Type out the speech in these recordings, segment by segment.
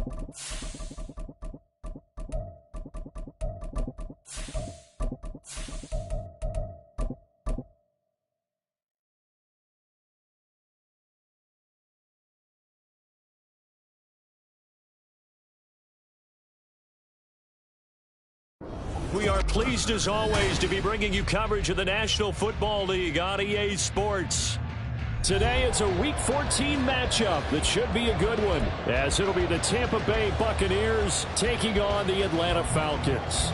We are pleased as always to be bringing you coverage of the National Football League on EA Sports. Today it's a Week 14 matchup that should be a good one, as it'll be the Tampa Bay Buccaneers taking on the Atlanta Falcons.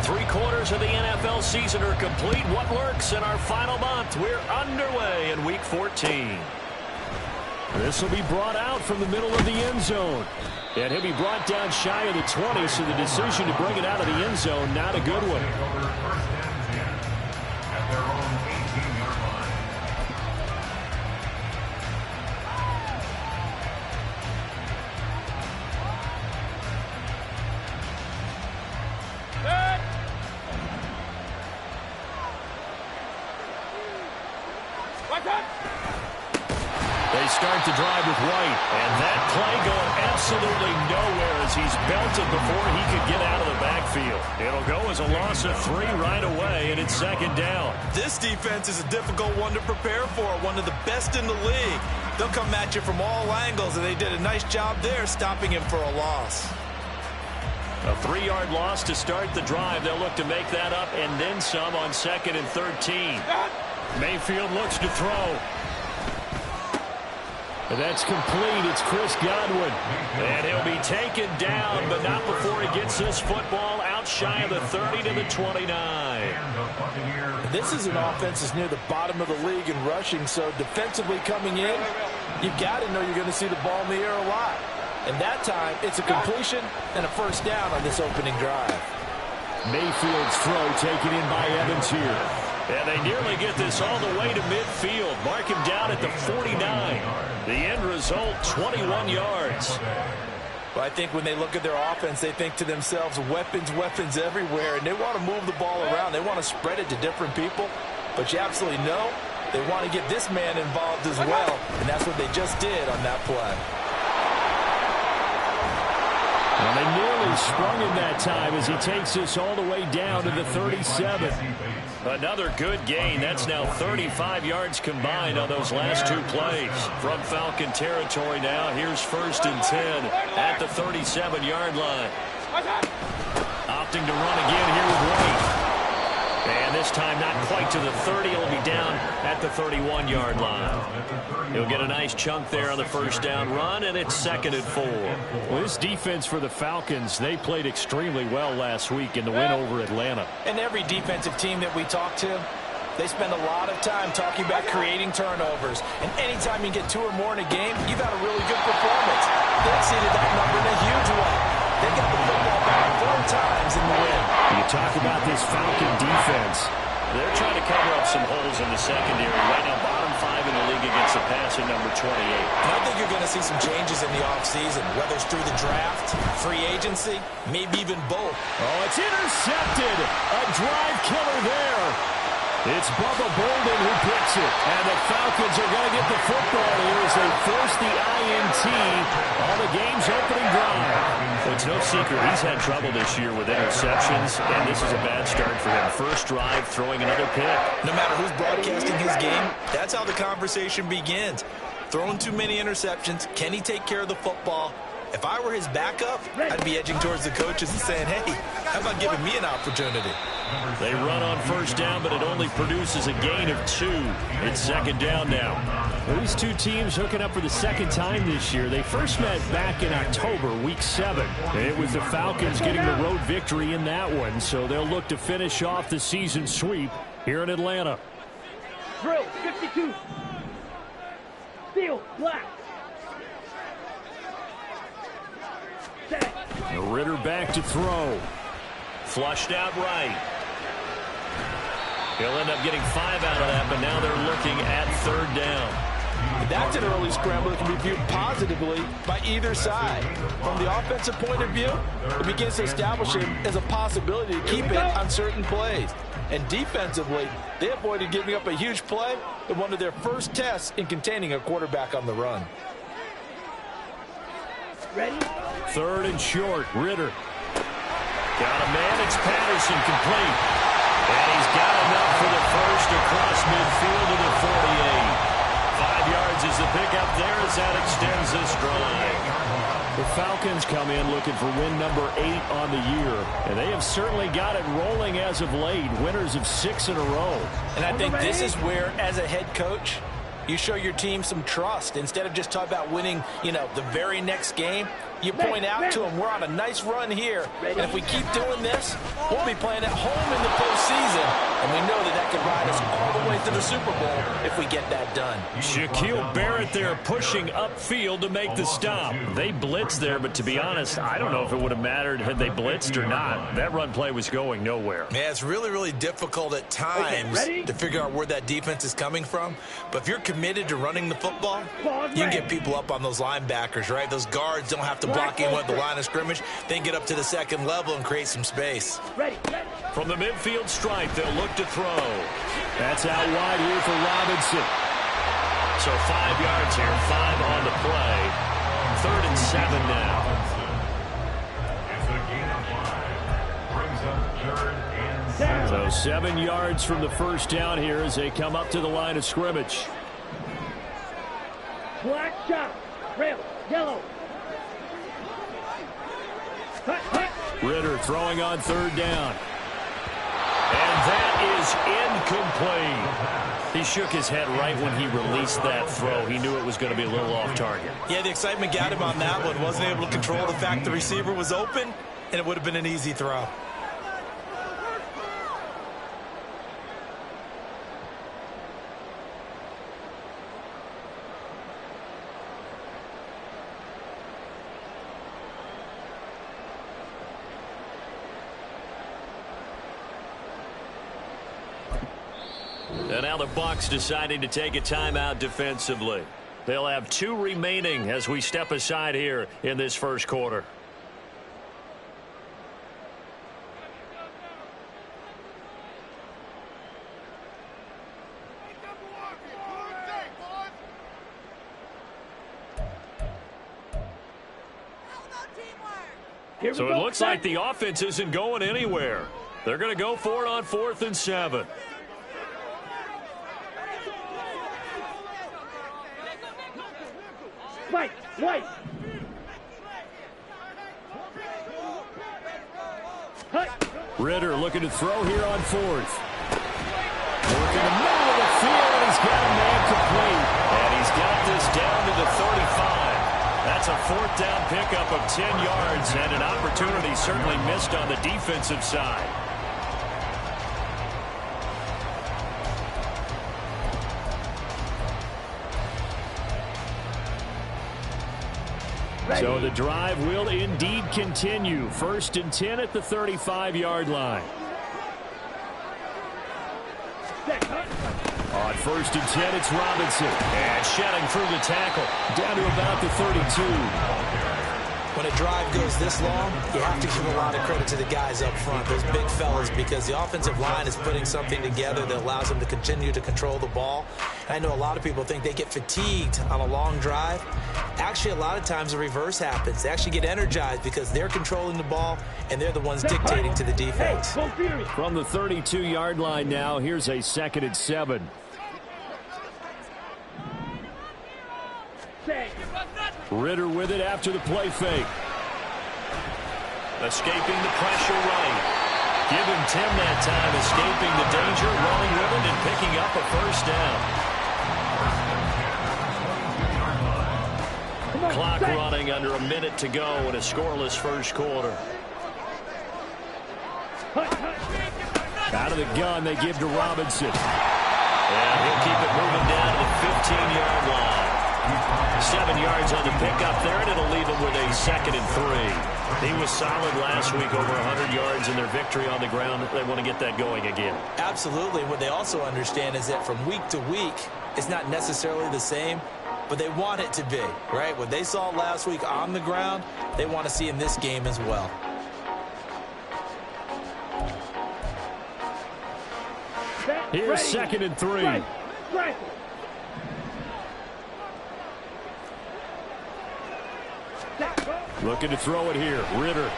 Three-quarters of the NFL season are complete. What works in our final month? We're underway in Week 14. This will be brought out from the middle of the end zone. And he'll be brought down shy of the 20, so the decision to bring it out of the end zone, not a good one. They start the drive with White, and that play going absolutely nowhere as he's belted before he could get out of the backfield. It'll go as a loss of 3 right away, and it's second down. This defense is a difficult one to prepare for, one of the best in the league. They'll come at you from all angles, and they did a nice job there stopping him for a loss. A 3-yard loss to start the drive. They'll look to make that up and then some on 2nd and 13. Mayfield looks to throw. And that's complete. It's Chris Godwin. And he'll be taken down, but not before he gets this football out shy of the 30 to the 29. This is an offense that's near the bottom of the league in rushing, so defensively coming in, you've got to know you're going to see the ball in the air a lot. And that time, it's a completion and a first down on this opening drive. Mayfield's throw taken in by Evans here. And they nearly get this all the way to midfield. Mark him down at the 49. The end result, 21 yards. Well, I think when they look at their offense, they think to themselves, weapons, weapons everywhere. And they want to move the ball around. They want to spread it to different people. But you absolutely know they want to get this man involved as well. And that's what they just did on that play. And they nearly sprung him that time as he takes this all the way down to the 37. Another good gain. That's now 35 yards combined on those last 2 plays. From Falcon territory now, here's 1st and 10 at the 37-yard line. Opting to run again here with White. And this time not quite to the 30. He'll be down at the 31-yard line. He'll get a nice chunk there on the first down run, and it's 2nd and 4. Well, this defense for the Falcons, they played extremely well last week in the win over Atlanta. And every defensive team that we talk to, they spend a lot of time talking about creating turnovers. And anytime you get 2 or more in a game, you've had a really good performance. They exceeded that number in a huge way. They got the football back 4 times in the win. You talk about this Falcon defense. They're trying to cover up some holes in the secondary. Right now, bottom 5 in the league against the pass at number 28. And I think you're going to see some changes in the offseason, whether it's through the draft, free agency, maybe even both. Oh, it's intercepted. A drive killer there. It's Bubba Bolden who picks it. And the Falcons are going to get the football here as they force the INT on the game's opening drive. Well, it's no secret he's had trouble this year with interceptions, and this is a bad start for him. First drive, throwing another pick. No matter who's broadcasting his game, that's how the conversation begins. Throwing too many interceptions, can he take care of the football? If I were his backup, I'd be edging towards the coaches and saying, hey, how about giving me an opportunity? They run on first down, but it only produces a gain of 2. It's 2nd down now. Well, these 2 teams hooking up for the 2nd time this year. They first met back in October, Week 7. It was the Falcons getting the road victory in that one, so they'll look to finish off the season sweep here in Atlanta. Drill, 52. Steel, black. Ritter back to throw. Flushed out right. He'll end up getting 5 out of that, but now they're looking at 3rd down. That's an early scramble that can be viewed positively by either side. From the offensive point of view, it begins to establish it as a possibility to keep it on certain plays. And defensively, they avoided giving up a huge play in one of their first tests in containing a quarterback on the run. Ready? Third and short, Ritter. Got a man, it's Patterson, complete. And he's got enough for the first across midfield to the 48. 5 yards is the pickup there as that extends this drive. The Falcons come in looking for win number 8 on the year, and they have certainly got it rolling as of late, winners of 6 in a row. And I think this is where, as a head coach, you show your team some trust. Instead of just talking about winning, the very next game, you point out to them, we're on a nice run here, and if we keep doing this, we'll be playing at home in the postseason, and we know that could ride us all the way to the Super Bowl if we get that done. Shaquille Barrett there pushing upfield to make the stop. They blitzed there, but to be honest, I don't know if it would have mattered had they blitzed or not. That run play was going nowhere. Yeah, it's really, really difficult at times to figure out where that defense is coming from, but if you're committed to running the football, you can get people up on those linebackers, right? Those guards don't have to block in with the line of scrimmage. They can get up to the second level and create some space. From the midfield stripe, they'll look to throw. That's out wide here for Robinson. So 5 yards here, 5 on the play. 3rd and 7 now. So 7 yards from the first down here as they come up to the line of scrimmage. Black shot. Rail. Yellow. Ritter throwing on 3rd down. And that is incomplete. He shook his head right when he released that throw. He knew it was going to be a little off target. Yeah, the excitement got him on that one. Wasn't able to control the fact the receiver was open, and it would have been an easy throw. And now the Bucs deciding to take a timeout defensively. They'll have 2 remaining as we step aside here in this first quarter. So it looks like the offense isn't going anywhere. They're going to go for it on 4th and 7. White. Ritter looking to throw here on 4th. Working the middle of the field, and he's got a man complete. And he's got this down to the 35. That's a 4th down pickup of 10 yards, and an opportunity certainly missed on the defensive side. So the drive will indeed continue. 1st and 10 at the 35-yard line. On 1st and 10, it's Robinson. And shedding through the tackle. Down to about the 32. When a drive goes this long, you have to give a lot of credit to the guys up front, those big fellas, because the offensive line is putting something together that allows them to continue to control the ball. And I know a lot of people think they get fatigued on a long drive. Actually, a lot of times the reverse happens. They actually get energized because they're controlling the ball, and they're the ones dictating to the defense. From the 32-yard line now, here's a 2nd and 7. Ritter with it after the play fake. Escaping the pressure right. Give him 10 that time, escaping the danger, running with it, and picking up a 1st down. Clock running under a minute to go in a scoreless first quarter. Out of the gun, they give to Robinson. And he'll keep it moving down to the 15-yard line. 7 yards on the pickup there, and it'll leave him with a 2nd and 3. He was solid last week, over 100 yards in their victory on the ground. They want to get that going again. Absolutely. What they also understand is that from week to week, it's not necessarily the same, but they want it to be, right? What they saw last week on the ground, they want to see in this game as well. Here's 2nd and 3. Strike. Looking to throw it here. Ritter.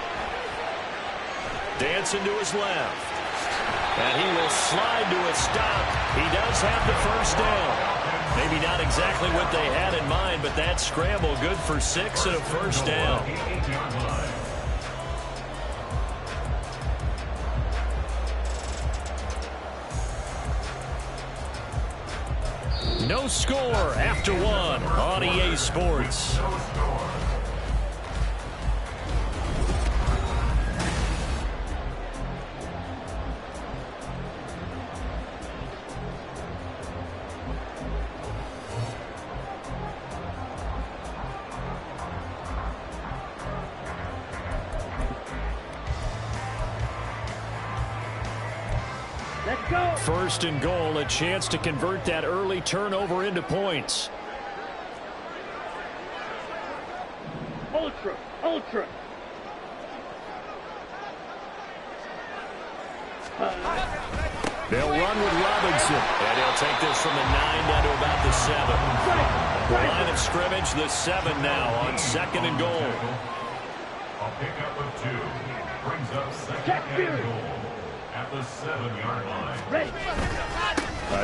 Dancing to his left. And he will slide to a stop. He does have the first down. Maybe not exactly what they had in mind, but that scramble good for 6 and a first down. No score after 1 on EA Sports. Let's go. 1st and goal, a chance to convert that early turnover into points. Ultra. They'll run with Robinson. And he'll take this from the 9 down to about the 7. The line of scrimmage, the 7 now on 2nd and goal. A pickup of 2 brings up 2nd and goal at the 7-yard line. Ready.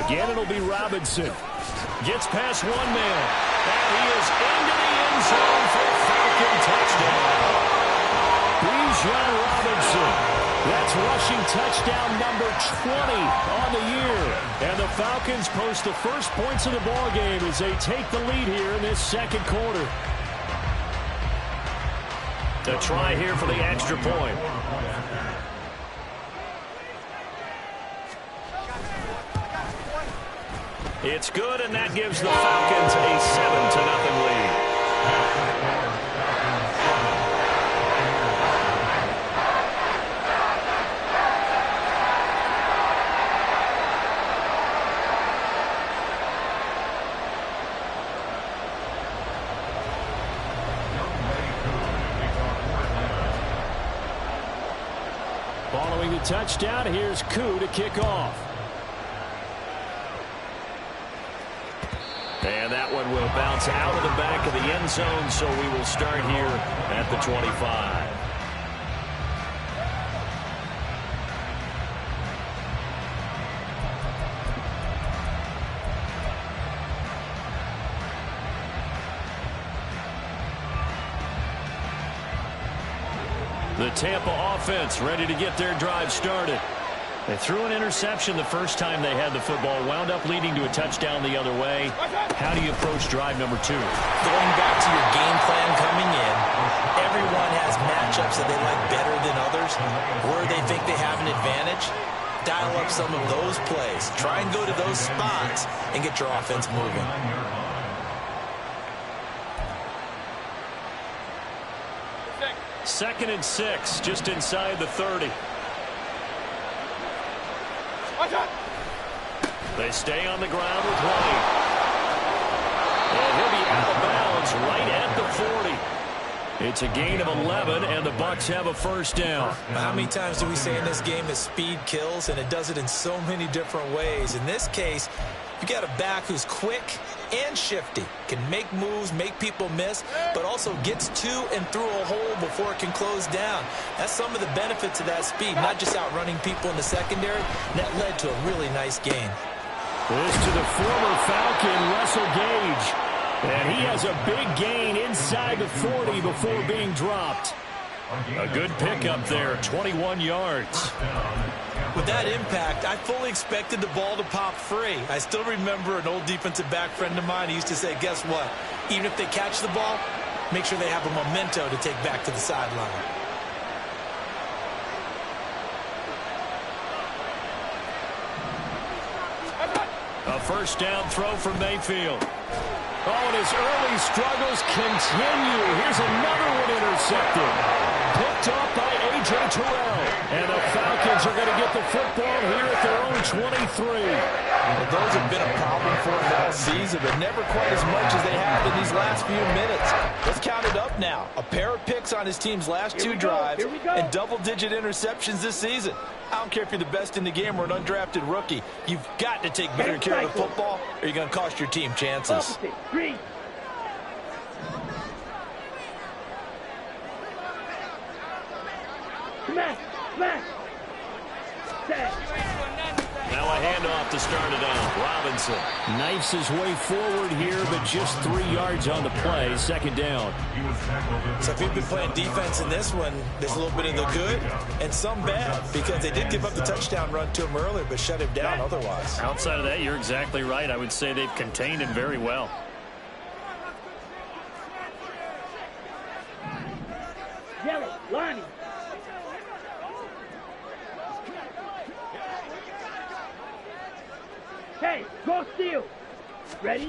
Again, it'll be Robinson. Gets past 1 man. And he is into the end zone for a Falcon touchdown. Bijan Robinson. That's rushing touchdown number 20 on the year. And the Falcons post the first points of the ball game as they take the lead here in this 2nd quarter. A try here for the extra point. It's good, and that gives the Falcons a 7-0 lead. Following the touchdown, here's Koo to kick off. And that one will bounce out of the back of the end zone, so we will start here at the 25. The Tampa offense ready to get their drive started. They threw an interception the first time they had the football, wound up leading to a touchdown the other way. How do you approach drive number 2? Going back to your game plan coming in, everyone has matchups that they like better than others, where they think they have an advantage. Dial up some of those plays. Try and go to those spots and get your offense moving. Second and 6, just inside the 30. They stay on the ground with White. And he'll be out of bounds right at the 40. It's a gain of 11, and the Bucs have a first down. How many times do we say in this game that speed kills, and it does it in so many different ways? In this case, you got a back who's quick and shifty, can make moves, make people miss, but also gets to and through a hole before it can close down. That's some of the benefits of that speed, not just outrunning people in the secondary. That led to a really nice gain. This to the former Falcon, Russell Gage. And he has a big gain inside the 40 before being dropped. A good pickup there, 21 yards. With that impact, I fully expected the ball to pop free. I still remember an old defensive back friend of mine who used to say, guess what? Even if they catch the ball, make sure they have a memento to take back to the sideline. A first down throw for Mayfield. Oh, and his early struggles continue. Here's another one intercepted. picked off by A.J. Terrell. And the Falcons are going to get the football here at their own 23. Well, those have been a problem for them all season, but never quite as much as they have in these last few minutes. Let's count it up now. A pair of picks on his team's last two drives and double-digit interceptions this season. I don't care if you're the best in the game or an undrafted rookie. You've got to take better care of the football or you're going to cost your team chances. Now a handoff to start it out. Robinson knifes his way forward here, but just 3 yards on the play. Second down. So if you've been playing defense in this one, there's a little bit of the good and some bad, because they did give up the touchdown run to him earlier, but shut him down otherwise. Outside of that, you're exactly right. I would say they've contained him very well. Yellow, Lonnie. Hey, go steal. Ready?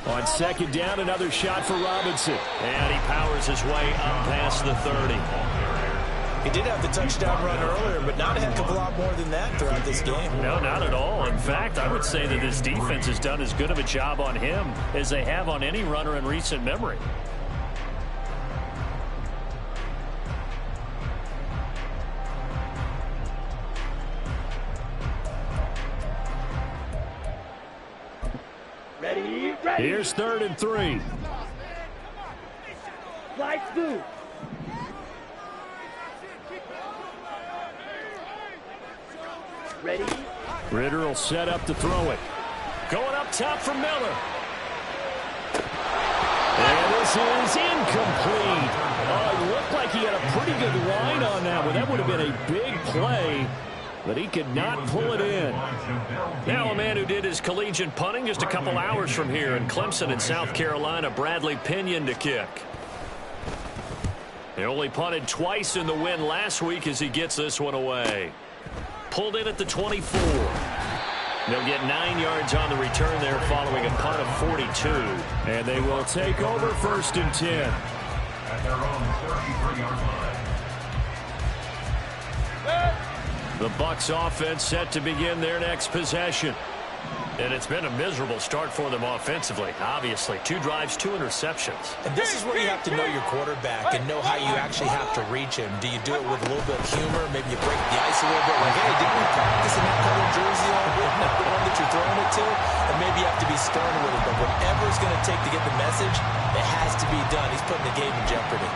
On second down, another shot for Robinson. And he powers his way up past the 30. He did have the touchdown run earlier, but not a heck of a lot more than that throughout this game. No, not at all. In fact, I would say that this defense has done as good of a job on him as they have on any runner in recent memory. Ready? Here's 3rd and 3. Slide through. Ready? Ritter will set up to throw it. Going up top for Miller. And this is incomplete. Oh, it looked like he had a pretty good line on that one. That would have been a big play, but he could not pull it in. Now a man who did his collegiate punting just a couple hours from here in Clemson in South Carolina, Bradley Pinion to kick. He only punted twice in the win last week as he gets this one away. Pulled in at the 24. They'll get 9 yards on the return there following a punt of 42. And they will take over 1st and 10. At their own 33-yard line. The Bucs offense set to begin their next possession. And it's been a miserable start for them offensively. Obviously, 2 drives, 2 interceptions. And this is where you have to know your quarterback and know how you actually have to reach him. Do you do it with a little bit of humor? Maybe you break the ice a little bit. Like, hey, didn't we practice in that color jersey all week? Not the one that you're throwing it to. And maybe you have to be stern with it. But whatever it's going to take to get the message, it has to be done. He's putting the game in jeopardy.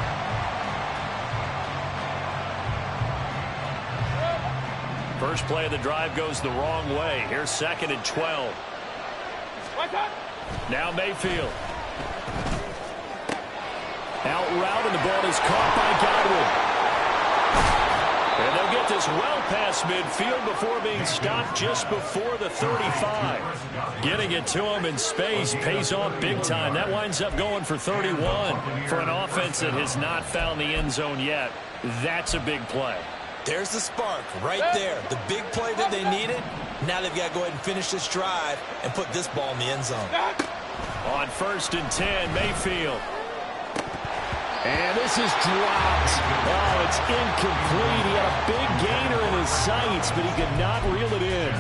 First play of the drive goes the wrong way. Here's 2nd and 12. Now Mayfield. Out route, and the ball is caught by Godwin. And they'll get this well past midfield before being stopped just before the 35. Getting it to him in space pays off big time. That winds up going for 31. For an offense that has not found the end zone yet, that's a big play. There's the spark right there. The big play that they needed. Now they've got to go ahead and finish this drive and put this ball in the end zone. On 1st and 10, Mayfield. And this is dropped. Oh, it's incomplete. He had a big gainer in his sights, but he could not reel it in.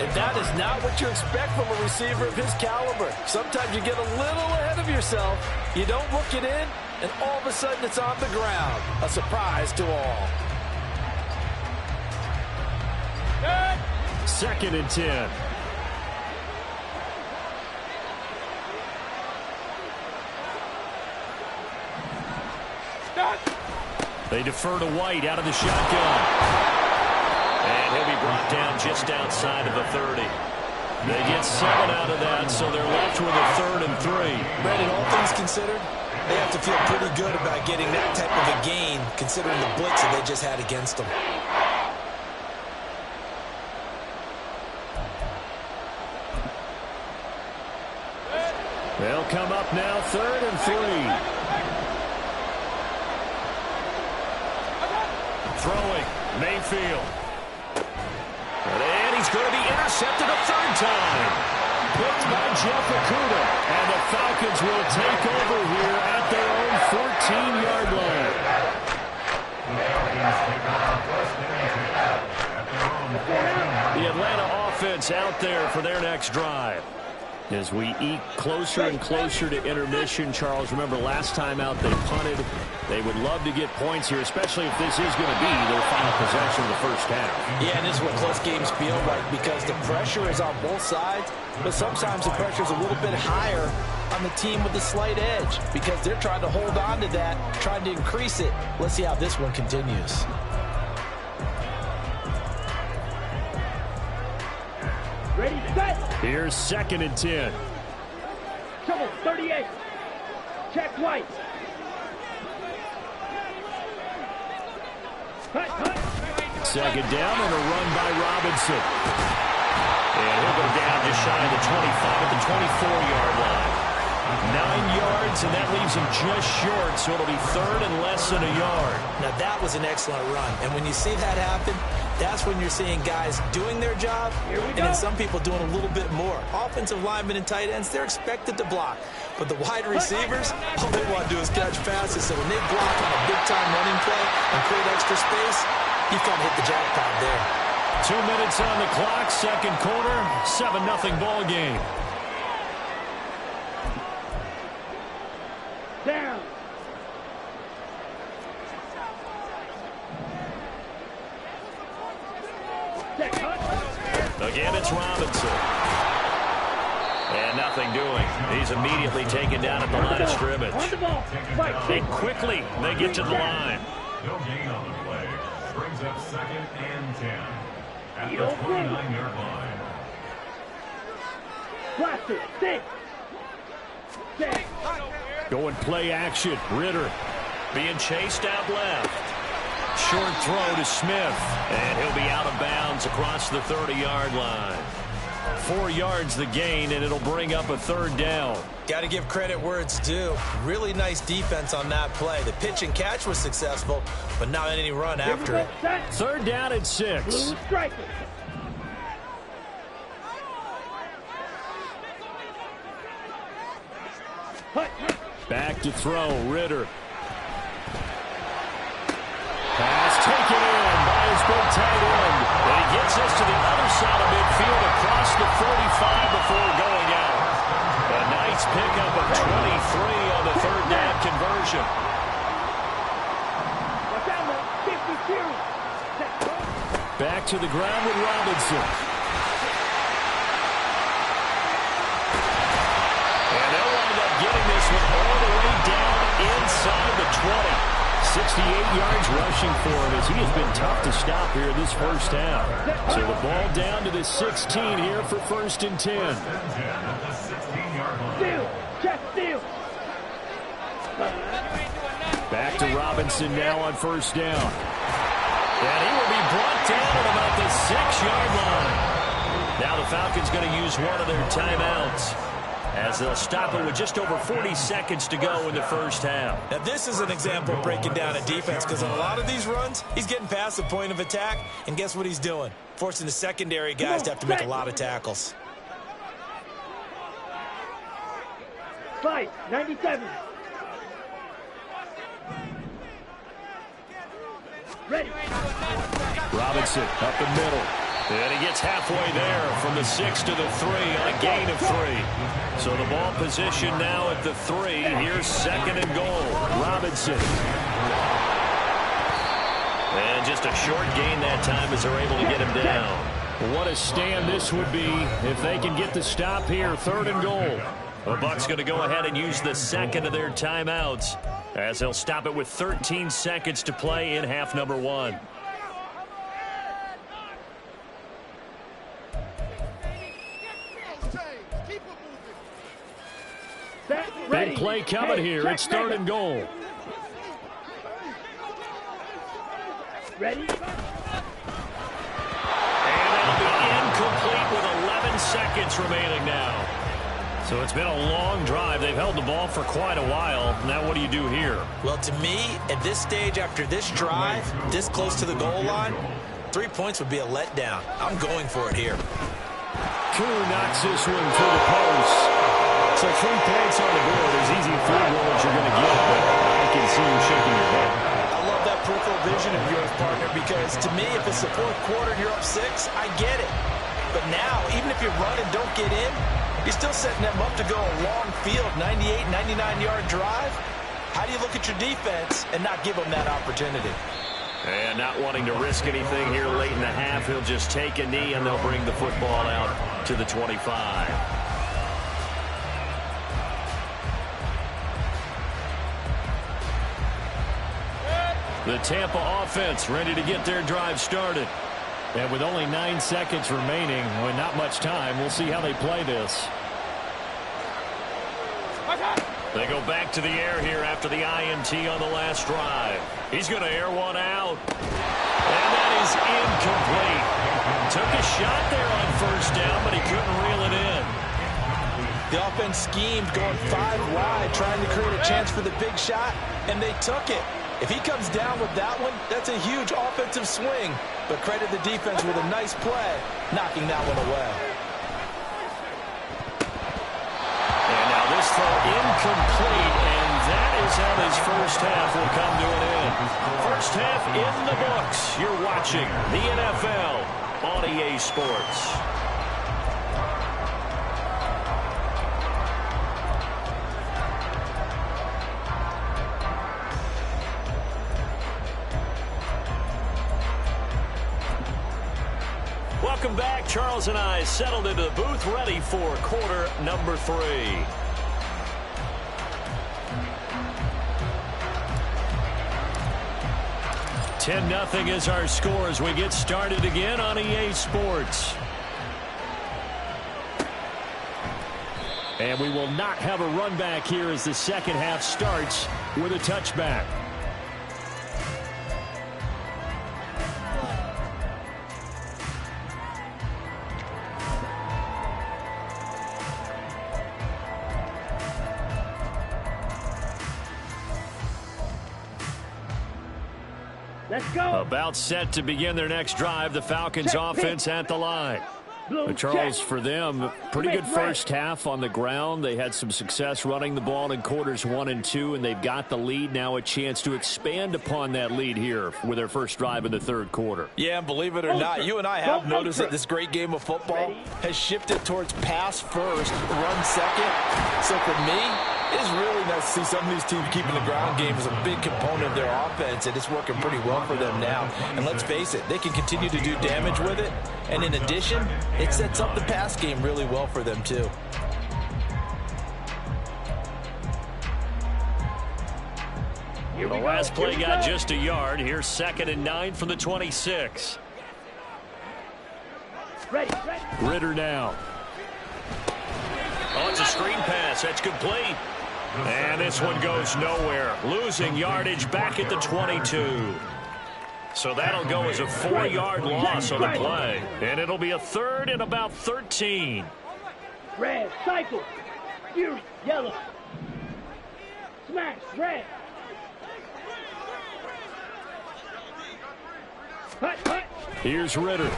And that is not what you expect from a receiver of his caliber. Sometimes you get a little ahead of yourself. You don't look it in, and all of a sudden it's on the ground. A surprise to all. 2nd and 10. They defer to White out of the shotgun. And he'll be brought down just outside of the 30. They get 7 out of that, so they're left with a 3rd and 3. Brandon, all things considered, they have to feel pretty good about getting that type of a gain, considering the blitz that they just had against them. They'll come up now, 3rd and 3. Throwing, Mayfield. And he's going to be intercepted a 3rd time. Picked by Jeff Okuda. And the Falcons will take over here at their own 14-yard line. offense out there for their next drive. As we eke closer and closer to intermission, Charles, remember last time out they punted. They would love to get points here, especially if this is going to be their final possession of the first half. Yeah, and this is what close games feel like because the pressure is on both sides, but sometimes the pressure is a little bit higher on the team with the slight edge because they're trying to hold on to that, trying to increase it. Let's see how this one continues. Ready, set. Here's 2nd and 10. Trouble, 38. Check twice. Cut, cut. 2nd down and a run by Robinson. And he'll go down just shy of the 25 at the 24-yard line. 9 yards, and that leaves him just short, so it'll be 3rd and less than a yard. Now, that was an excellent run, and when you see that happen, that's when you're seeing guys doing their job, and then some people doing a little bit more. Offensive linemen and tight ends, they're expected to block, but the wide receivers, all they want to do is catch passes, so when they block on a big-time running play and create extra space, you've kind of hit the jackpot there. 2 minutes on the clock, 2nd quarter, 7-0 ball game. Down. Check, cut. Again, it's Robinson. And nothing doing. He's immediately taken down at the line of scrimmage. On the ball. Right, And quickly, they get to the line. No gain on the play. Brings up 2nd and 10 at the You don't 29-yard line. Blaster, 6. 6. Going play action. Ritter being chased out left. Short throw to Smith. And he'll be out of bounds across the 30-yard line. 4 yards the gain, and it'll bring up a 3rd down. Got to give credit where it's due. Really nice defense on that play. The pitch and catch was successful, but not any run after it. 3rd down and 6. Blue striker. Hut. Back to throw, Ritter. Pass taken in by his big tight end. And he gets us to the other side of midfield across the 45 before going out. A nice pickup of 23 on the 3rd down conversion. Watch out, man. 52. Back to the ground with Robinson. And they'll wind up getting this one all the way down inside the 20. 68 yards rushing for him as he has been tough to stop here this first half. So the ball down to the 16 here for 1st and 10. Steal. Check, steal. Back to Robinson now on 1st down. And he will be brought down at about the 6-yard line. Now the Falcons going to use one of their timeouts as they'll stop it with just over 40 seconds to go in the first half. Now, this is an example of breaking down a defense because on a lot of these runs, he's getting past the point of attack, and guess what he's doing? Forcing the secondary guys to have to make a lot of tackles. Fight, 97. Ready. Robinson up the middle. And he gets halfway there from the 6 to the 3 on a gain of 3. So the ball position now at the 3. Here's 2nd and goal. Robinson. And just a short gain that time as they're able to get him down. What a stand this would be if they can get the stop here. 3rd and goal. The Bucs going to go ahead and use the 2nd of their timeouts as they'll stop it with 13 seconds to play in half number 1. Big play coming here. It's 3rd and goal. Ready? And it'll be incomplete with 11 seconds remaining now. So it's been a long drive. They've held the ball for quite a while. Now what do you do here? Well, to me, at this stage, after this drive, this close to the goal line, 3 points would be a letdown. I'm going for it here. Koo knocks this one through the post. So 3 points on the board. As easy a field goal as you're going to get, but I can see you shaking your head. I love that peripheral vision of yours, partner, because to me, if it's the 4th quarter and you're up 6, I get it. But now, even if you run and don't get in, you're still setting them up to go a long field, 98, 99-yard drive. How do you look at your defense and not give them that opportunity? And not wanting to risk anything here late in the half, he'll just take a knee and they'll bring the football out to the 25. The Tampa offense ready to get their drive started. And with only 9 seconds remaining, with not much time, we'll see how they play this. They go back to the air here after the INT on the last drive. He's going to air one out. And that is incomplete. Took a shot there on first down, but he couldn't reel it in. The offense schemed going 5 wide, trying to create a chance for the big shot, and they took it. If he comes down with that one, that's a huge offensive swing. But credit the defense with a nice play, knocking that one away. And now this throw incomplete, and that is how this first half will come to an end. First half in the books. You're watching the NFL on EA Sports. Welcome back. Charles and I settled into the booth, ready for quarter number 3. (10-0) is our score as we get started again on EA Sports. And we will not have a run back here as the second half starts with a touchback. Let's go. About set to begin their next drive. The Falcons offense at the line. Charles, for them, pretty good first half on the ground. They had some success running the ball in quarters 1 and 2, and they've got the lead. Now a chance to expand upon that lead here with their first drive in the third quarter. Yeah, and believe it or not, you and I have noticed that this great game of football has shifted towards pass first, run second. So for me, it's really nice to see some of these teams keeping the ground game as a big component of their offense, and it's working pretty well for them now. And let's face it, they can continue to do damage with it. And in addition, it sets up the pass game really well for them, too. The last play got just a yard. Here's 2nd and 9 from the 26. Ready. Ritter now. Oh, it's a screen pass. That's complete. And this one goes nowhere. Losing yardage back at the 22. So that'll go as a 4-yard loss on the play. And it'll be a 3rd and about 13. Red, cycle. Fury, yellow. Smash, red. Hut. Here's Ritter.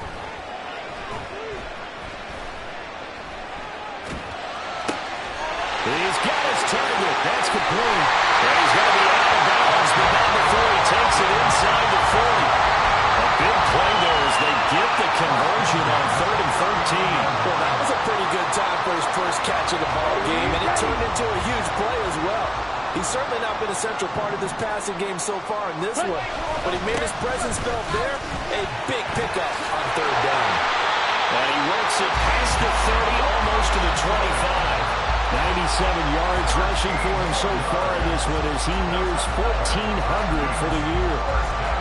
He's got his target. That's complete. And he's going to be out of bounds, but not before he takes it inside the 40. A big play there as they get the conversion on 3rd and 13. Well, that was a pretty good time for his first catch of the ball game, and it turned into a huge play as well. He's certainly not been a central part of this passing game so far in this one, but he made his presence felt there. A big pickup on 3rd down. And he works it past the 30, almost to the 25. 97 yards rushing for him so far in this one as he nears 1,400 for the year.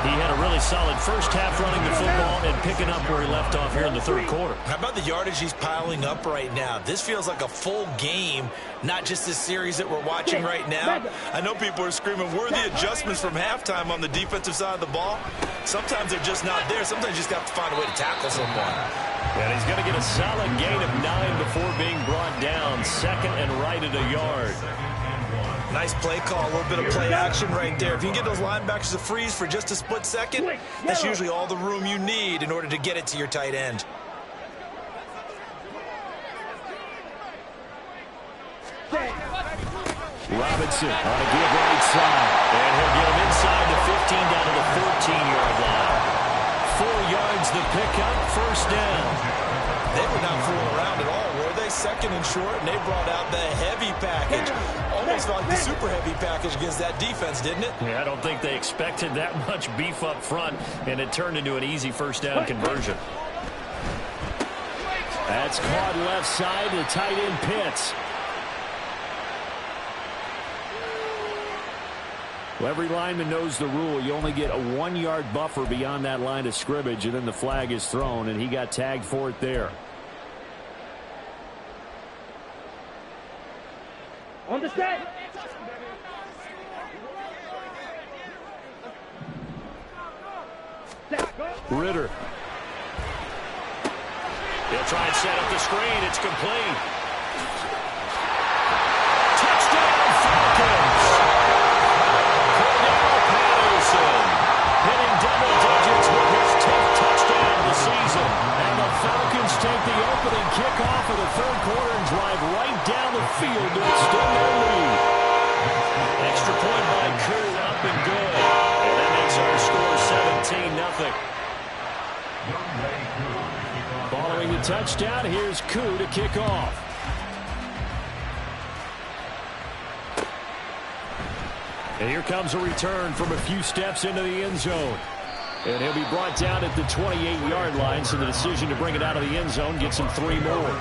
He had a really solid first half running the football and picking up where he left off here in the third quarter. How about the yardage he's piling up right now? This feels like a full game, not just this series that we're watching right now. I know people are screaming, where are the adjustments from halftime on the defensive side of the ball? Sometimes they're just not there. Sometimes you just have to find a way to tackle someone. And he's going to get a solid gain of 9 before being brought down. 2nd and right at a yard. Nice play call, a little bit of play action right there. If you can get those linebackers to freeze for just a split second, that's usually all the room you need in order to get it to your tight end. Robinson on a give right side. And he'll get him inside the 15 down to the 14-yard line. 4 yards the pickup, first down. They were not fooling around at all, were they? Second and short, and they brought out the heavy package. Almost like the super heavy package against that defense, didn't it? Yeah, I don't think they expected that much beef up front, and it turned into an easy first down conversion. That's caught left side to tight end Pitts. Well, every lineman knows the rule. You only get a 1-yard buffer beyond that line of scrimmage, and then the flag is thrown, and he got tagged for it there. On the set. Ritter. He'll try and set up the screen. It's complete. Touchdown, Falcons! Hitting double digits with his 10th touchdown of the season. And the Falcons take the opening kickoff of the third quarter and drive right down the field to extend their lead. Extra point by Koo, up and good. And that makes our score 17-0. Following the touchdown, here's Koo to kick off. And here comes a return from a few steps into the end zone. And he'll be brought down at the 28-yard line, so the decision to bring it out of the end zone gets him 3 more.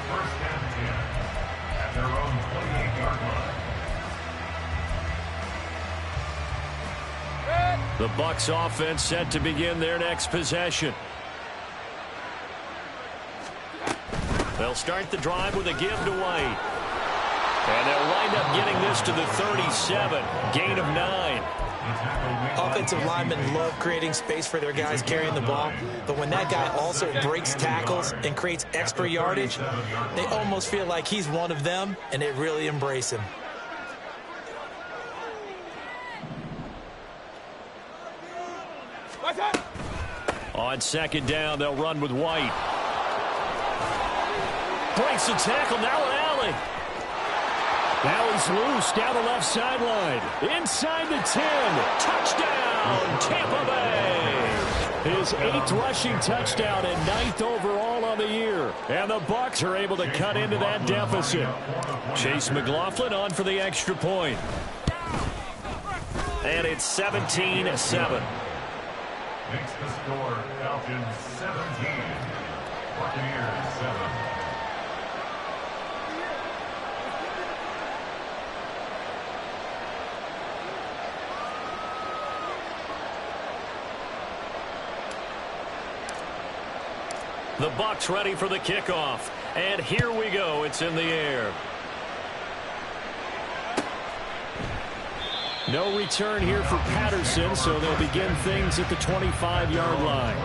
The Bucs offense set to begin their next possession. They'll start the drive with a give to White. And they'll wind up getting this to the 37. Gain of 9. Offensive linemen love creating space for their guys carrying the ball, but when that guy also breaks tackles and creates extra yardage, they almost feel like he's one of them, and they really embrace him. On second down, they'll run with White. Breaks the tackle, now an alley. Now he's loose down the left sideline. Inside the 10. Touchdown, Tampa Bay. His 8th rushing touchdown and 9th overall on the year. And the Bucs are able to cut into that deficit. Chase McLaughlin on for the extra point. And it's 17-7. Makes the score Falcons 17. Buccaneers 7. The Bucs ready for the kickoff. And here we go. It's in the air. No return here for Patterson, so they'll begin things at the 25-yard line.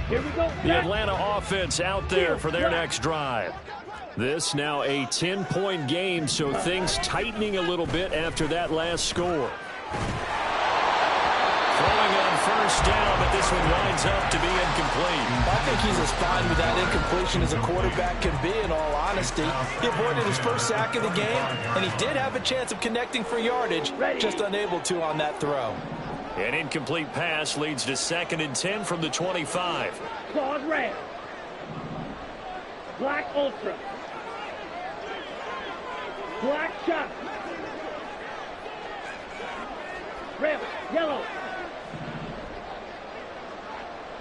Here we go. The Atlanta offense out there for their next drive. This now a 10-point game, so things tightening a little bit after that last score. Throwing on first down, but this one winds up to be incomplete. I think he's as fine with that incompletion as a quarterback can be, in all honesty. He avoided his first sack of the game, and he did have a chance of connecting for yardage, just unable to on that throw. An incomplete pass leads to 2nd and 10 from the 25. Claws red. Black ultra. Black shot. Red, yellow.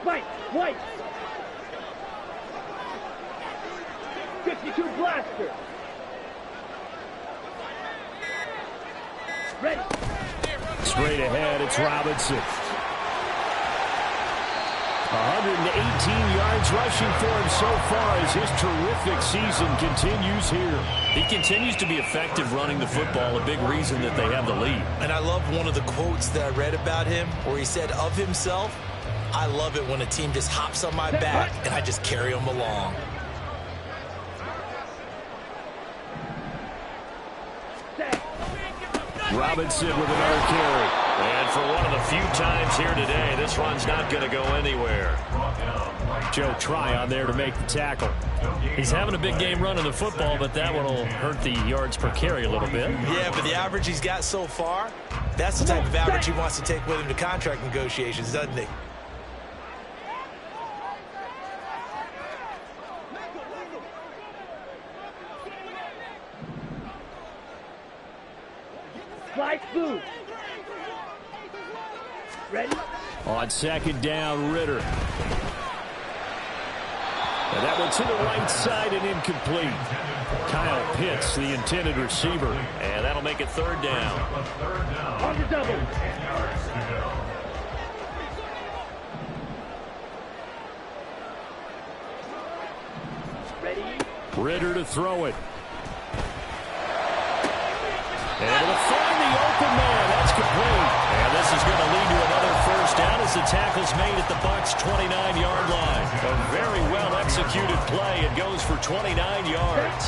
White, white. 52 blaster. Ready. Straight ahead, it's Robinson. 118 yards rushing for him so far as his terrific season continues here. He continues to be effective running the football, a big reason that they have the lead. And I love one of the quotes that I read about him where he said of himself, "I love it when a team just hops on my back and I just carry them along." Robinson with another carry. And for one of the few times here today, this run's not going to go anywhere. Brought down right Joe Tryon there to make the tackle. He's having a big game running the football, but that one will hurt the yards per carry a little bit. Yeah, but the average he's got so far, that's the type of average he wants to take with him to contract negotiations, doesn't he? Slide through. Ready? On second down, Ritter. And that one to the right side and incomplete. Kyle Pitts, the intended receiver. And that'll make it third down. On the double. Ready? Ritter to throw it. And it'll find the open man. That's complete. And this is going to lead to another first down as the tackle's made at the Bucs' 29-yard line. A very well-executed play. It goes for 29 yards.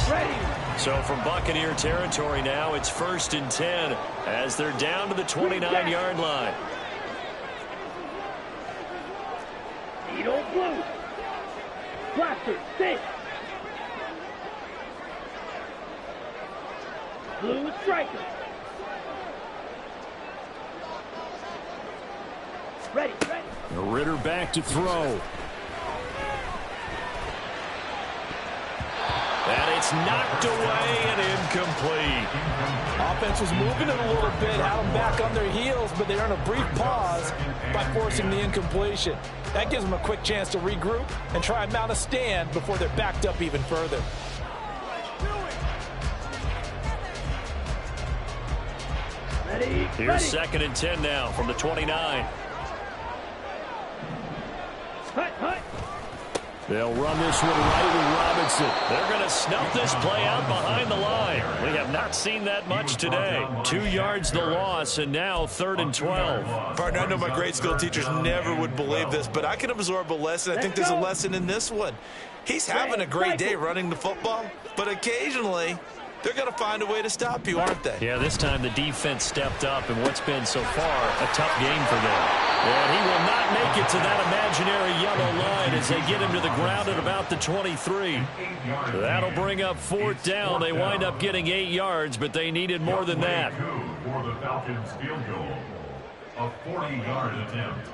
So from Buccaneer territory now, it's 1st and 10 as they're down to the 29-yard line. Needle blue. Blaster, stay. Blue striker. Ready. Ritter back to throw. And it's knocked away and incomplete. Offense was moving it a little bit, had them back on their heels, but they earned a brief pause by forcing the incompletion. That gives them a quick chance to regroup and try and mount a stand before they're backed up even further. Here's 2nd and 10 now from the 29. They'll run this one right with Robinson. They're going to snuff this play out behind the line. We have not seen that much today. 2 yards the loss, and now 3rd and 12. Partner, I know my grade school teachers never would believe this, but I can absorb a lesson. I think there's a lesson in this one. He's having a great day running the football, but occasionally they're going to find a way to stop you, aren't they? Yeah, this time the defense stepped up in what's been so far a tough game for them. And he will not make it to that imaginary yellow line as they get him to the ground at about the 23. That'll bring up 4th down. They wind up getting 8 yards, but they needed more than that. For the Falcons field goal, a 40-yard attempt.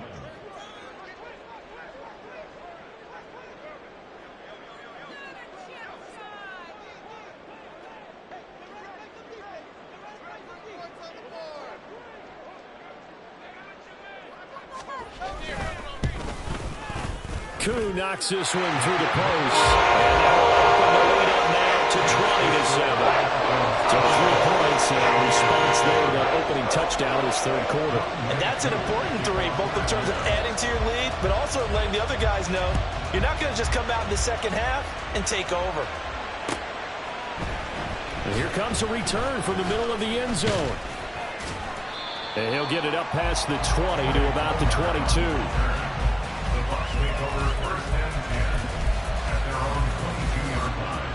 Koo knocks this one through the post. And they'll open the lead up now to 20-7. So 3 points and a response there to that opening touchdown in his 3rd quarter. And that's an important 3, both in terms of adding to your lead, but also letting the other guys know you're not going to just come out in the second half and take over. And here comes a return from the middle of the end zone. And he'll get it up past the 20 to about the 22. Take over 1st and 10 at their own 22-yard line.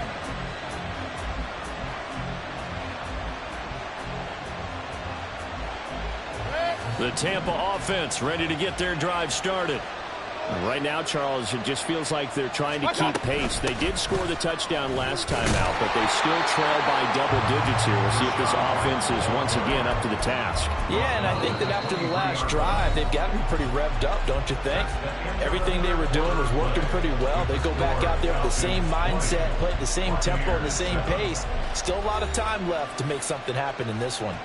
The Tampa offense ready to get their drive started. Right now, Charles, it just feels like they're trying to keep pace. They did score the touchdown last time out, but they still trail by double digits here. We'll see if this offense is once again up to the task. Yeah, and I think that after the last drive, they've got to be pretty revved up, don't you think? Everything they were doing was working pretty well. They go back out there with the same mindset, play at the same tempo and the same pace. Still a lot of time left to make something happen in this one.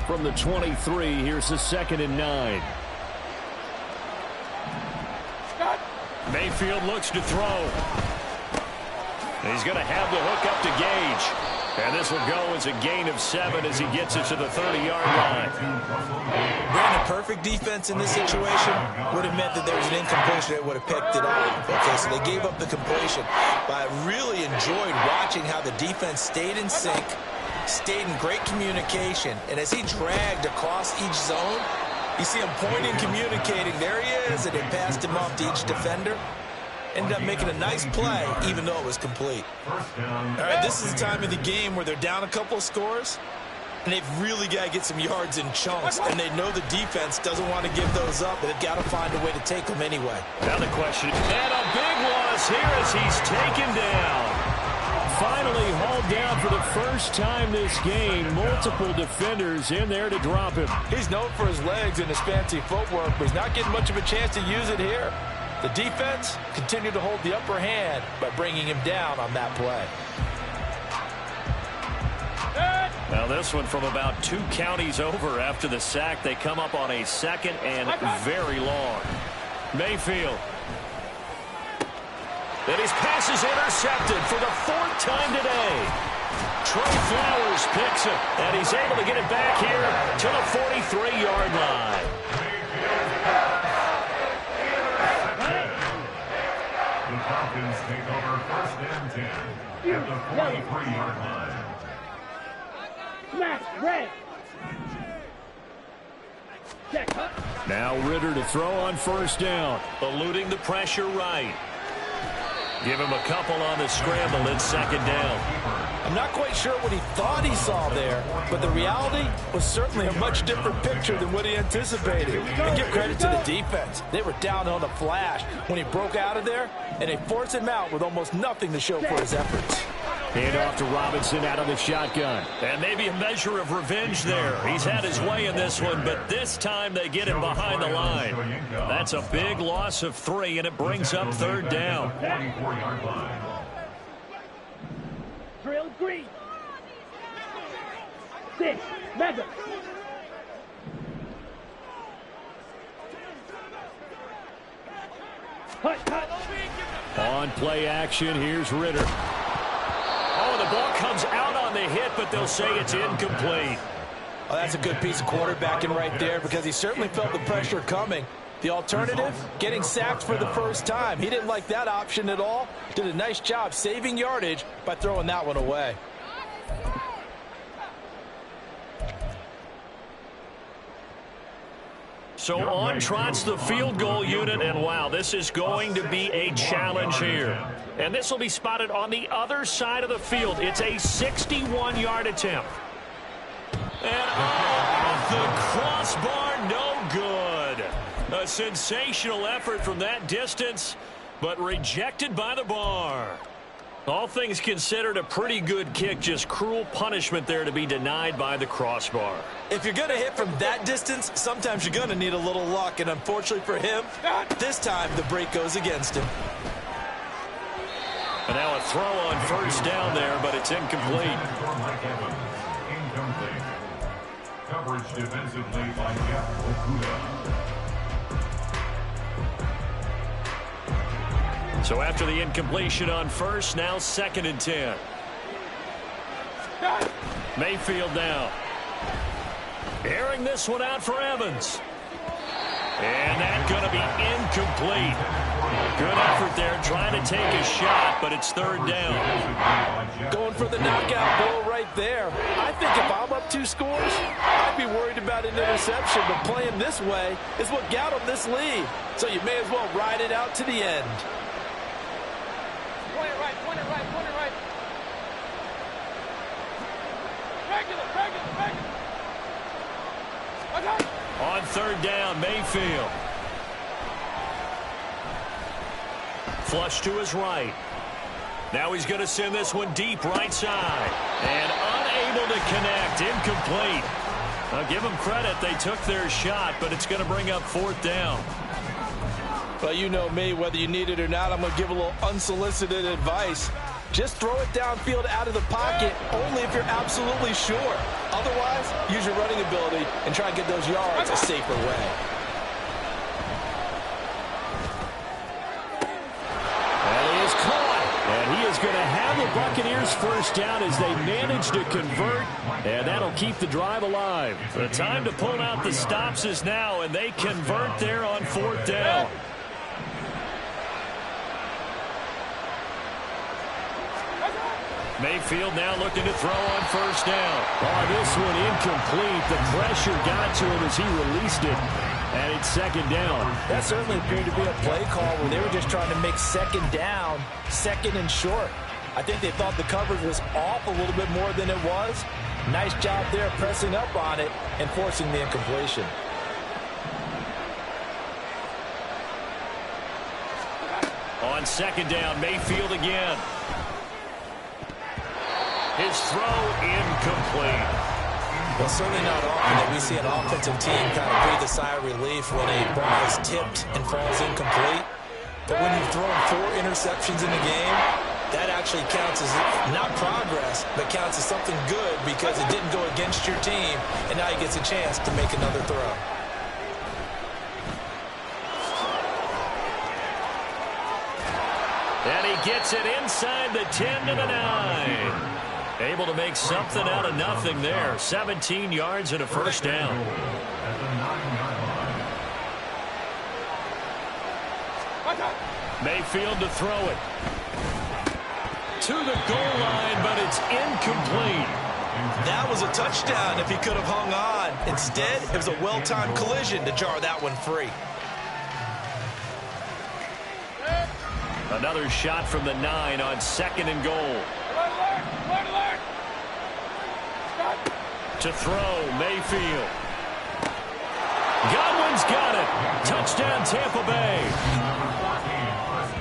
From the 23, here's the 2nd and 9. Mayfield looks to throw. He's going to have the hook up to Gage. And this will go as a gain of 7 as he gets it to the 30-yard line. Brandon, perfect defense in this situation would have meant that there was an incompletion that would have picked it up. Okay, so they gave up the completion. But I really enjoyed watching how the defense stayed in sync, stayed in great communication, and as he dragged across each zone, you see him pointing, communicating. There he is, and they passed him off to each defender. Ended up making a nice play, even though it was complete. All right, this is the time of the game where they're down a couple of scores. And they've really got to get some yards in chunks, and they know the defense doesn't want to give those up, but they've got to find a way to take them anyway. Now the question, and a big loss here as he's taken down. Finally hauled down for the first time this game. Multiple defenders in there to drop him. He's known for his legs and his fancy footwork, but he's not getting much of a chance to use it here. The defense continued to hold the upper hand by bringing him down on that play. Now this one from about 2 counties over after the sack. They come up on a second and very long. Mayfield. And his pass is intercepted for the 4th time today. Trey Flowers picks it, and he's able to get it back here to the 43-yard line. The Falcons take over 1st and 10 at the 43-yard line. Smash, red. Check. Now Ritter to throw on 1st down. Eluding the pressure right. Give him a couple on the scramble in 2nd down. I'm not quite sure what he thought he saw there, but the reality was certainly a much different picture than what he anticipated. And give credit to the defense. They were down on a flash when he broke out of there, and they forced him out with almost nothing to show for his efforts. Hand off to Robinson out of the shotgun. And maybe a measure of revenge there. He's had his way in this one, but this time they get him behind the line. That's a big loss of 3, and it brings up 3rd down. 44-yard line. Drill green. 6, mega. Cut. On play action, here's Ritter. Oh, the ball comes out on the hit, but they'll say it's incomplete. Oh, that's a good piece of quarterbacking right there because he certainly felt the pressure coming. The alternative, getting sacked for the first time. He didn't like that option at all. Did a nice job saving yardage by throwing that one away. So on trots the field goal unit, and wow, this is going to be a challenge here. And this will be spotted on the other side of the field. It's a 61-yard attempt. And off the crossbar, no good. A sensational effort from that distance, but rejected by the bar. All things considered, a pretty good kick, just cruel punishment there to be denied by the crossbar. If you're going to hit from that distance, sometimes you're going to need a little luck, and unfortunately for him, this time the break goes against him. And now a throw on 1st down there, but it's incomplete. Incomplete. Coverage defensively by Jeff Okuda. So after the incompletion on 1st, now 2nd and 10. Mayfield now. Airing this one out for Evans. And that's going to be incomplete. Good effort there, trying to take a shot, but it's 3rd down. Going for the knockout blow right there. I think if I'm up 2 scores, I'd be worried about an interception, but playing this way is what got him this lead. So you may as well ride it out to the end. Point it right. Regular. Okay. On 3rd down, Mayfield. Flush to his right. Now he's going to send this one deep right side. And unable to connect. Incomplete. I'll give them credit. They took their shot, but it's going to bring up 4th down. Well, you know me, whether you need it or not, I'm going to give a little unsolicited advice. Just throw it downfield out of the pocket, only if you're absolutely sure. Otherwise, use your running ability and try and get those yards a safer way. And he is caught. And he is going to have the Buccaneers 1st down as they manage to convert. And that'll keep the drive alive. The time to pull out the stops is now, and they convert there on 4th down. Mayfield now looking to throw on 1st down. Oh, this one incomplete. The pressure got to him as he released it. And it's 2nd down. That certainly appeared to be a play call where they were just trying to make 2nd down, 2nd and short. I think they thought the coverage was off a little bit more than it was. Nice job there pressing up on it and forcing the incompletion. On second down, Mayfield again. His throw incomplete. Well, certainly not often that we see an offensive team kind of breathe a sigh of relief when a ball is tipped and falls incomplete. But when you've thrown 4 interceptions in the game, that actually counts as not progress, but counts as something good because it didn't go against your team, and now he gets a chance to make another throw. And he gets it inside the 10 to the 9. Able to make something out of nothing there. 17 yards and a first down. At the 9-yard line. Mayfield to throw it. To the goal line, but it's incomplete. That was a touchdown if he could have hung on. Instead, it was a well-timed collision to jar that one free. Another shot from the 9 on second and goal. Alert! To throw, Mayfield. Godwin's got it. Touchdown, Tampa Bay.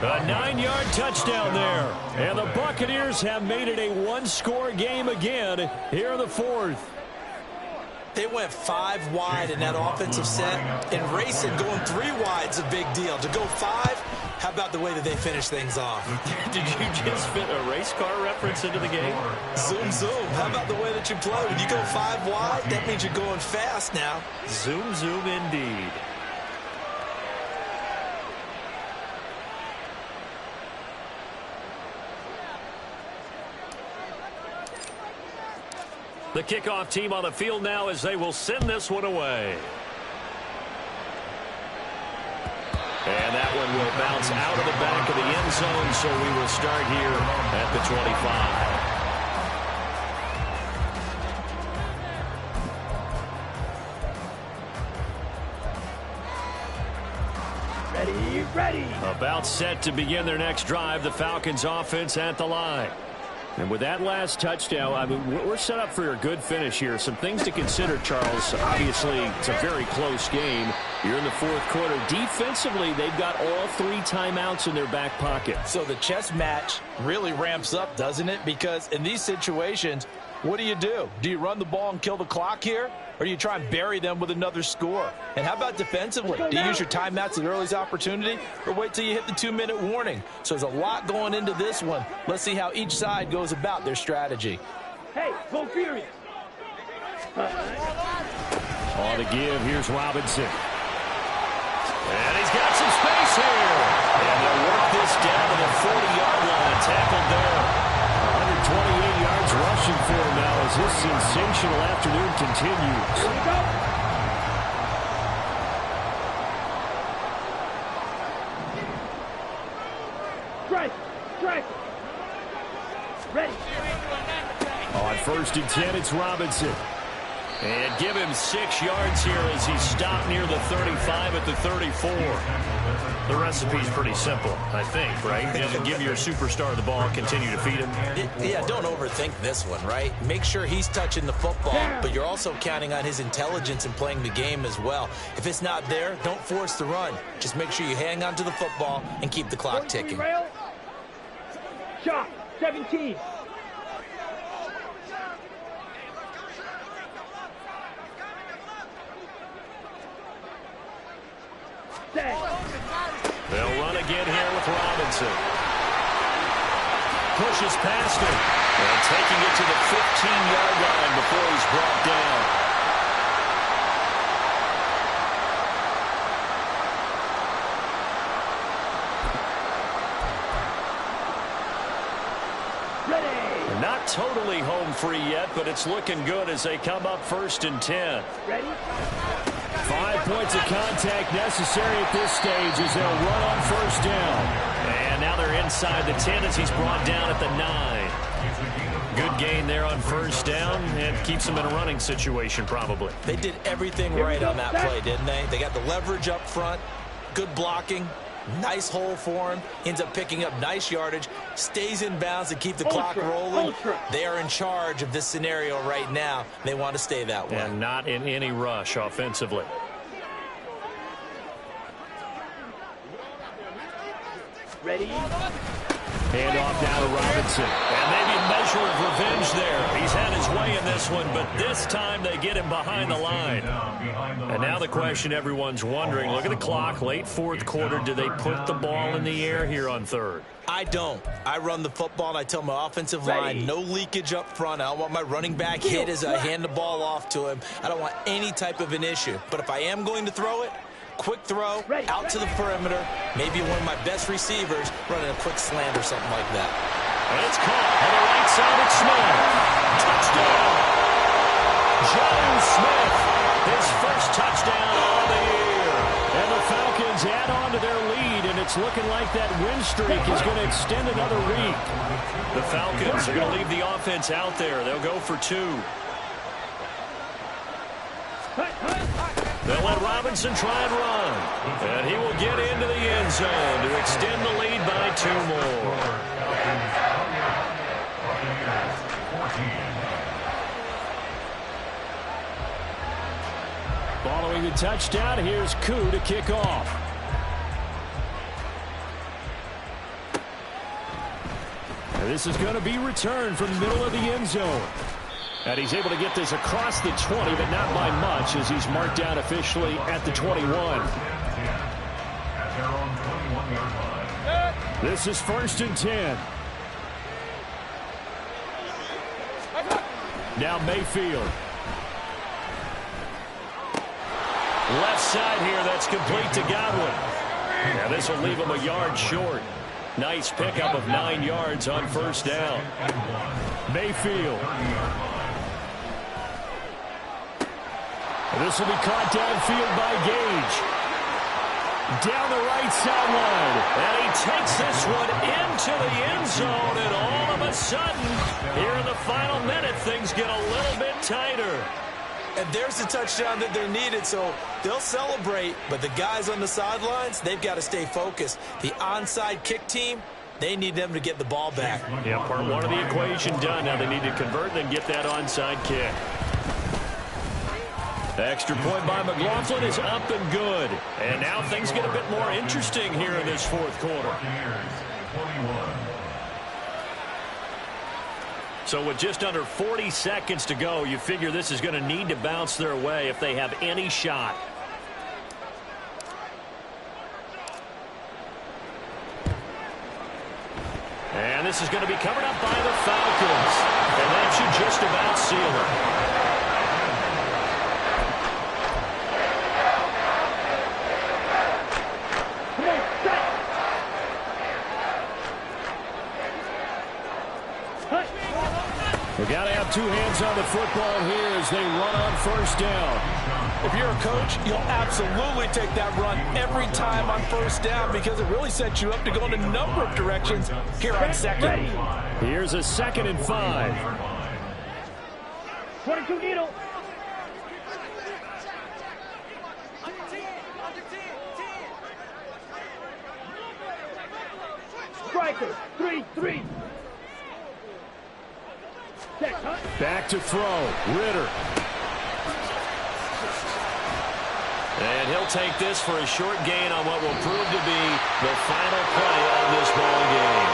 A 9-yard touchdown there. And the Buccaneers have made it a one-score game again here in the fourth. They went 5 wide in that offensive set, and racing going 3 wide's a big deal. To go 5, how about the way that they finish things off? Did you just fit a race car reference into the game? Zoom, zoom. How about the way that you play? When you go 5 wide, that means you're going fast now. Zoom, zoom indeed. The kickoff team on the field now as they will send this one away. And that one will bounce out of the back of the end zone, so we will start here at the 25. Ready. About set to begin their next drive, the Falcons offense at the line. And with that last touchdown, I mean, we're set up for a good finish here. Some things to consider, Charles. Obviously, it's a very close game. You're in the fourth quarter. Defensively, they've got all 3 timeouts in their back pocket. So the chess match really ramps up, doesn't it? Because in these situations, what do? Do you run the ball and kill the clock here? Or do you try and bury them with another score? And how about defensively? Do you use your timeouts at the earliest opportunity or wait till you hit the 2-minute warning? So there's a lot going into this one. Let's see how each side goes about their strategy. Hey, go furious. On the give, here's Robinson. And he's got some space here. And they'll work this down to the 40-yard line. Tackled there. 128 yards rushing for him now as this sensational afternoon continues. Here we go. Strike. Ready. On first and 10, it's Robinson. And give him 6 yards here as he stopped near the 35 at the 34. The recipe's pretty simple, I think, right? Just give your superstar the ball, continue to feed him. Yeah, don't overthink this one, right? Make sure he's touching the football, but you're also counting on his intelligence in playing the game as well. If it's not there, don't force the run. Just make sure you hang on to the football and keep the clock ticking. Shot, 17. They'll run again here with Robinson. Pushes past him. And taking it to the 15-yard line before he's brought down. Ready. Not totally home free yet, but it's looking good as they come up first and 10. Ready. 5 points of contact necessary at this stage as they'll run on first down. And now they're inside the 10 as he's brought down at the 9. Good gain there on first down and keeps them in a running situation probably. They did everything right on that play, didn't they? They got the leverage up front, good blocking, Nice hole for him. Ends up picking up nice yardage. Stays in bounds to keep the clock rolling. They are in charge of this scenario right now. They want to stay that way. And not in any rush offensively. Ready? Hand off now to Robinson. And maybe a measure of revenge there. He's had his way in this one, but this time they get him behind the line. And now the question everyone's wondering, look at the clock, late fourth quarter. Do they put the ball in the air here on third? I don't. I run the football, and I tell my offensive line, no leakage up front. I don't want my running back hit as I hand the ball off to him. I don't want any type of an issue. But if I am going to throw it, quick throw, out to the perimeter, maybe one of my best receivers running a quick slant or something like that. And it's caught on the right side of Smith. Touchdown! John Smith, his first touchdown of the year. And the Falcons add on to their lead, and it's looking like that win streak is going to extend another week. The Falcons are going to leave the offense out there. They'll go for two. They'll let Robinson try and run. And he will get into the end zone to extend the lead by 2 more. Following the touchdown, here's Koo to kick off. And this is going to be returned from the middle of the end zone. And he's able to get this across the 20, but not by much, as he's marked down officially at the 21. This is 1st and 10. Now Mayfield. Left side here, that's complete to Godwin. Now this will leave him a yard short. Nice pickup of 9 yards on 1st down. Mayfield. This will be caught downfield by Gage. Down the right sideline. And he takes this one into the end zone. And all of a sudden, here in the final minute, things get a little bit tighter. And there's the touchdown that they're needed, so they'll celebrate. But the guys on the sidelines, they've got to stay focused. The onside kick team, they need them to get the ball back. Yeah, part one of the equation done. Now they need to convert and then get that onside kick. The extra point by McLaughlin is up and good. And now things get a bit more interesting here in this fourth quarter. So with just under 40 seconds to go, you figure this is going to need to bounce their way if they have any shot. And this is going to be covered up by the Falcons. And that should just about seal it. We've got to have 2 hands on the football here as they run on 1st down. If you're a coach, you'll absolutely take that run every time on 1st down because it really sets you up to go in a number of directions here on 2nd. Here's a 2nd and 5. 22 needle. Striker, 3-3. Back to throw. Ritter. And he'll take this for a short gain on what will prove to be the final play of this ball game.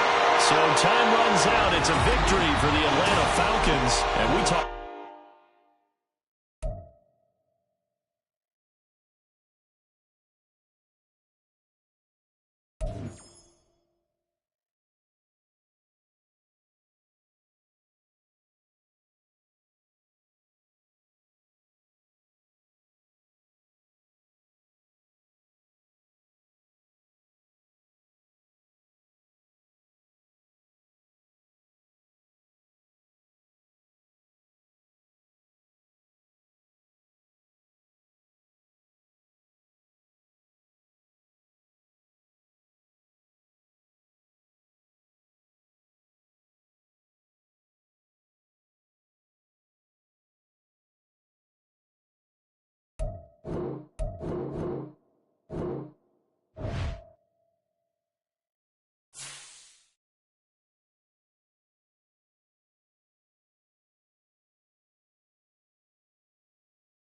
So time runs out. It's a victory for the Atlanta Falcons. And we talk